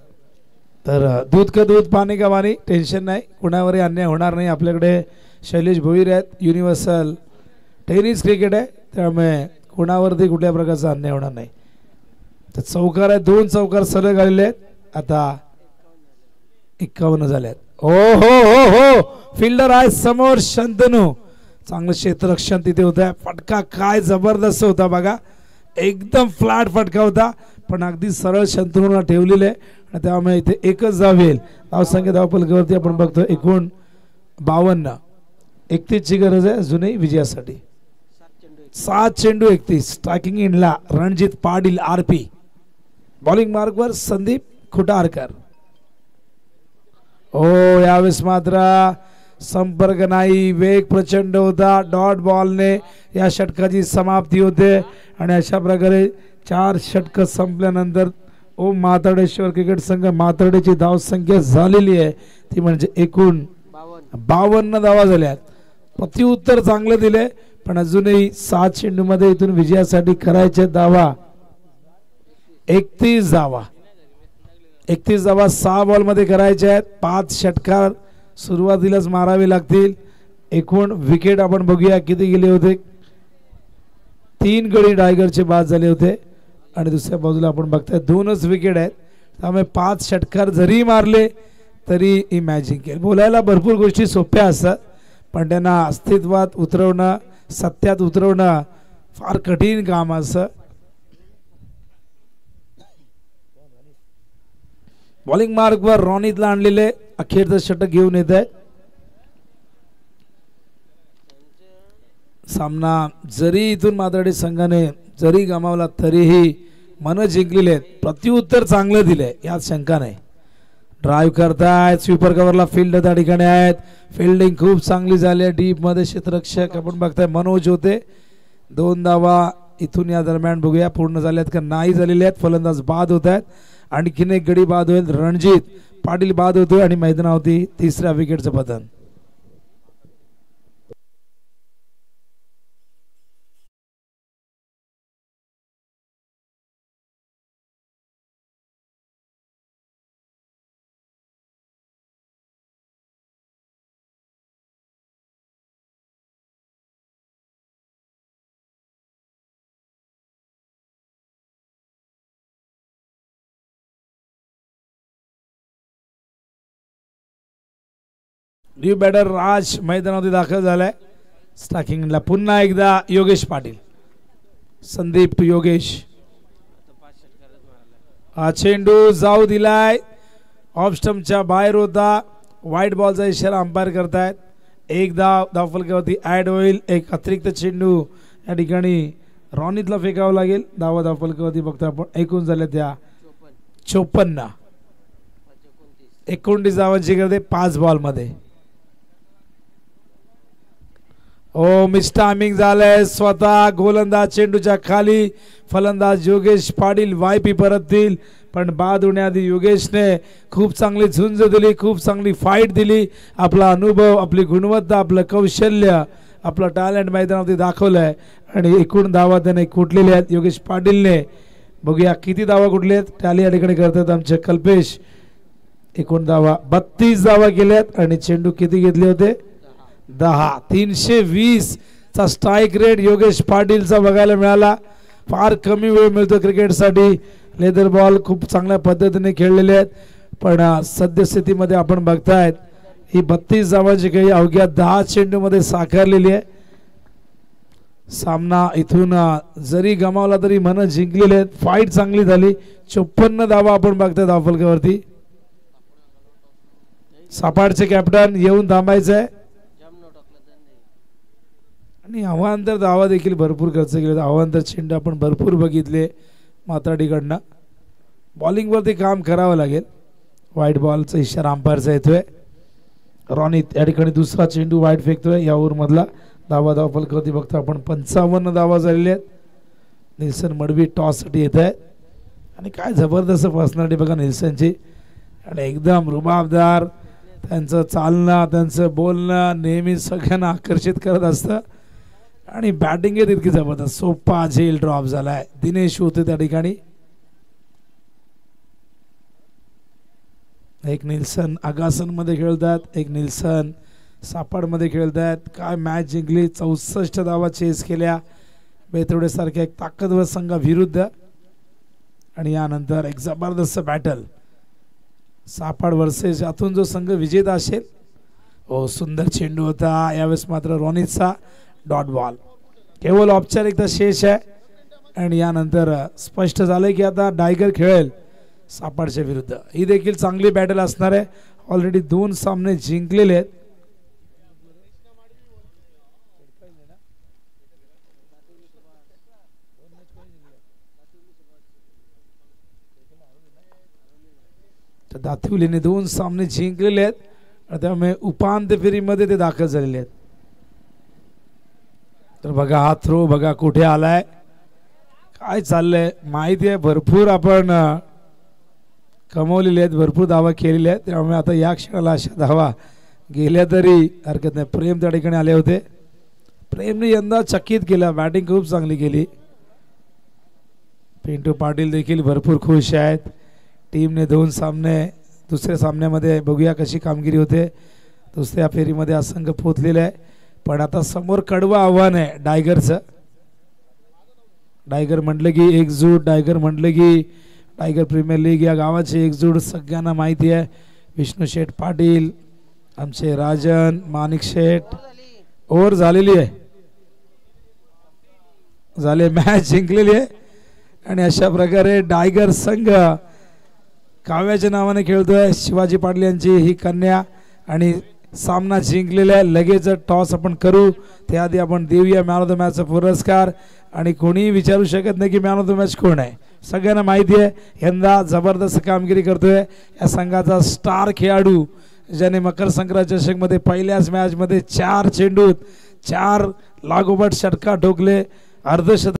[SPEAKER 2] तर दूध का दूध पाणी का पाणी, टेन्शन नाही, कुणावरही अन्याय होणार नाही. आपल्याकडे शैलेश भोईर आहेत, युनिव्हर्सल टेनिस क्रिकेट आहे, त्यामुळे कुणावरती कुठल्या प्रकारचा अन्याय होणार नाही. तर चौकार आहे, 2 चौकार सलग आलेले आहेत. आता 51 झाले आहेत. ओ हो हो हो, फिल्डर आहे समोर शंतनू, चांगलं क्षेत्ररक्षण तिथे होत आहे. फटका काय जबरदस्त होता बघा, एकदम फ्लॅट फटका होता, पण अगदी सरळ शंतनूला ठेवलेले आणि त्यामुळे इथे एकच धाव येईल. धावसंख्या धावफलकावरती आपण बघतो एकूण 52. 31 ची गरज आहे अजूनही विजयासाठी. 7 चेंडू 31. स्ट्रायकिंग इनला रणजित पाटील आरपी. बॉलिंग मार्कवर संदीप खुटारकर. ओ यावेळेस मात्र संपर्क नाही, वेग प्रचंड होता. डॉट बॉलने या षटकाची समाप्ती होते आणि अशा प्रकारे 4 षटक संपल्यानंतर ओम मातर्डेश्वर क्रिकेट संघ मातर्डेची धाव संख्या झालेली आहे ती म्हणजे एकूण 52 धावा झाल्यात. प्रत्युत्तर चांगले दिले, पण अजूनही 7 चेंडू मध्ये इथून विजयासाठी करायचे धावा 31 धावा. 31 धावा 6 बॉल मध्ये करायचे आहेत. 5 षटकार सुरुवातीलाच मारावे लागतील. एकूण विकेट आपण बघूया किती गेले होते. 3 गडी टायगरचे बाद झाले होते आणि दुसऱ्या बाजूला आपण बघताय 2च विकेट आहेत. त्यामुळे 5 षटकार जरी मारले तरी इमॅजिन केलं. बोलायला भरपूर गोष्टी सोप्या असतात, पण त्यांना अस्तित्वात उतरवणं, सत्यात उतरवणं फार कठीण काम असतं. बॉलिंग मार्कवर रॉनितला आणलेले अखेरचं षटक घेऊन येत आहेत. सामना जरी इथून मातर्डे संघाने जरी गमावला तरीही मन जिंकलेले आहेत. प्रत्युत्तर चांगलं दिलंय यात शंका नाही. ड्राईव्ह करतायत, स्वीपर कव्हरला फील्ड त्या ठिकाणी आहेत. फिल्डिंग खूप चांगली झाली आहे. डीप मध्ये क्षेत्ररक्षक आपण बघताय मनोज होते. 2 धावा इथून या दरम्यान बघूया पूर्ण झाल्यात का नाही झालेले आहेत. फलंदाज बाद होत आहेत. आणखीन एक गडी बाद होईल. रणजित पाटील बाद होतोय आणि मैदानावरती 3ऱ्या विकेटचं पतन. न्यू बॅटर राज मैदानामध्ये दाखल झालाय. स्ट्रायकिंगला पुन्हा एकदा योगेश पाटील. संदीप टू योगेश. हा चेंडू जाऊ दिलाय, ऑफ स्टंपच्या बाहेर होता. व्हाईट बॉलचा इशारा अंपायर करतायत. एक धाव धावफलकावरती ऍड होईल. एक अतिरिक्त चेंडू या ठिकाणी रॉनीतला फेकावं लागेल. धावा धावफलकावरती बघतो आपण एकूण झाल्या त्या 54. 29 धावांची गरज आहे 5 बॉल मध्ये. ओ मिस टायमिंग झालंय. स्वतः गोलंदाज चेंडूच्या खाली, फलंदाज योगेश पाटील वायपी परततील. पण बाद होण्याआधी योगेशने खूप चांगली झुंज दिली, खूप चांगली फाईट दिली. आपला अनुभव, आपली गुणवत्ता, आपलं कौशल्य, आपलं टॅलेंट मैदानावरती दाखवलंय आणि एकूण धावा त्याने कुठलेल्या आहेत योगेश पाटीलने. बघूया किती धावा कुठले आहेत. टॅली या ठिकाणी करतात आमचे कल्पेश. एकूण धावा 32 धावा केल्यात आणि चेंडू किती घेतले होते 10. 320 चा स्ट्राईक रेट योगेश पाटीलचा बघायला मिळाला. फार कमी वेळ मिळतो क्रिकेटसाठी. लेदर बॉल खूप चांगल्या पद्धतीने खेळलेले आहेत. पण सद्यस्थितीमध्ये आपण बघतायत ही 32 धावांची काही अवघ्या 10 चेंडूमध्ये साकारलेली आहे. सामना इथून जरी गमावला तरी मन जिंकलेले आहेत. फाईट चांगली झाली. 54 धावा आपण बघताय धावफलकावरती. सापाडचे कॅप्टन येऊन थांबायचं आहे आणि अवांतर धावा देखील भरपूर खर्च केले. अवांतर चेंडू आपण भरपूर बघितले मात्राडीकडनं. बॉलिंगवरती काम करावं लागेल. व्हाईट बॉलचा इशारा अंपायरचा येतोय. रॉनीत या ठिकाणी दुसरा चेंडू वाईट फेकतोय या ओव्हरमधला. धावफलकावरती बघतो आपण 55 धावा झालेल्या आहेत. निल्सन मडवी टॉससाठी येत आहे आणि काय जबरदस्त पर्सनॅलिटी बघा निल्सनची. आणि एकदम रुबाबदार त्यांचं चालणं, त्यांचं बोलणं नेहमी सगळ्यांना आकर्षित करत असतं. आणि बॅटिंग आहे तितकी जबरदस्त. सोपा झेल ड्रॉप झालाय. दिनेश होते त्या ठिकाणी. एक निल्सन आगासन मध्ये खेळतात, एक निल्सन सापाड मध्ये खेळतात. काय मॅच जिंकली. 64 धावा चेस केल्या बेतवडे सारख्या एक ताकदवर संघाविरुद्ध. आणि यानंतर एक जबरदस्त बॅटल सापाड वर्सेस यातून जो संघ विजेता असेल. हो सुंदर चेंडू होता. यावेळेस मात्र रॉनीतचा डॉट बॉल. केवळ औपचारिकता शेष आहे आणि यानंतर स्पष्ट झालंय की आता टायगर खेळेल सापाडच्या विरुद्ध. ही देखील चांगली बॅटल असणार आहे. ऑलरेडी 2 सामने जिंकलेले आहेत. दातिवलीने 2 सामने जिंकलेले आहेत. त्यामुळे उपांत्य फेरीमध्ये ते दाखल झालेले आहेत. तर बघा हा थ्रो बघा कुठे आलाय, काय चाललंय माहिती आहे. भरपूर आपण कमवलेले आहेत, भरपूर धावा केलेल्या आहेत. त्यामुळे आता या क्षणाला अशा धावा गेल्या तरी हरकत नाही. प्रेम त्या ठिकाणी आले होते. प्रेमने यंदा चकित केला. बॅटिंग खूप चांगली केली. पिंटू पाटील देखील भरपूर खुश आहेत. टीमने 2 सामने, दुसऱ्या सामन्यामध्ये बघूया कशी कामगिरी होते. दुसऱ्या फेरीमध्ये हा संघ पोहोचलेला आहे. पण आता समोर कडवं आव्हान आहे टायगरचं. टायगर म्हटलं की एकजूट, टायगर म्हटलं की टायगर प्रीमियर लीग या गावाची एकजूट सगळ्यांना माहिती आहे. विष्णू शेठ पाटील, आमचे राजन, माणिक शेठ. ओव्हर झालेली आहे, झाले, मॅच जिंकलेली आहे. आणि अशा प्रकारे टायगर संघ काव्याच्या नावाने खेळतोय. शिवाजी पाटील यांची ही कन्या आणि सामना जिंकलेला आहे. लगेच टॉस आपण करू त्याआधी आपण देऊया मॅन ऑफ द मॅचचा पुरस्कार. आणि कोणीही विचारू शकत नाही की मॅन ऑफ द मॅच कोण आहे. सगळ्यांना माहिती आहे यंदा जबरदस्त कामगिरी करतोय या संघाचा स्टार खेळाडू, ज्याने मकर संक्रांत चषकमध्ये पहिल्याच मॅचमध्ये 4 चेंडूत 4 लागोपाठ षटकार ठोकले. अर्धशतक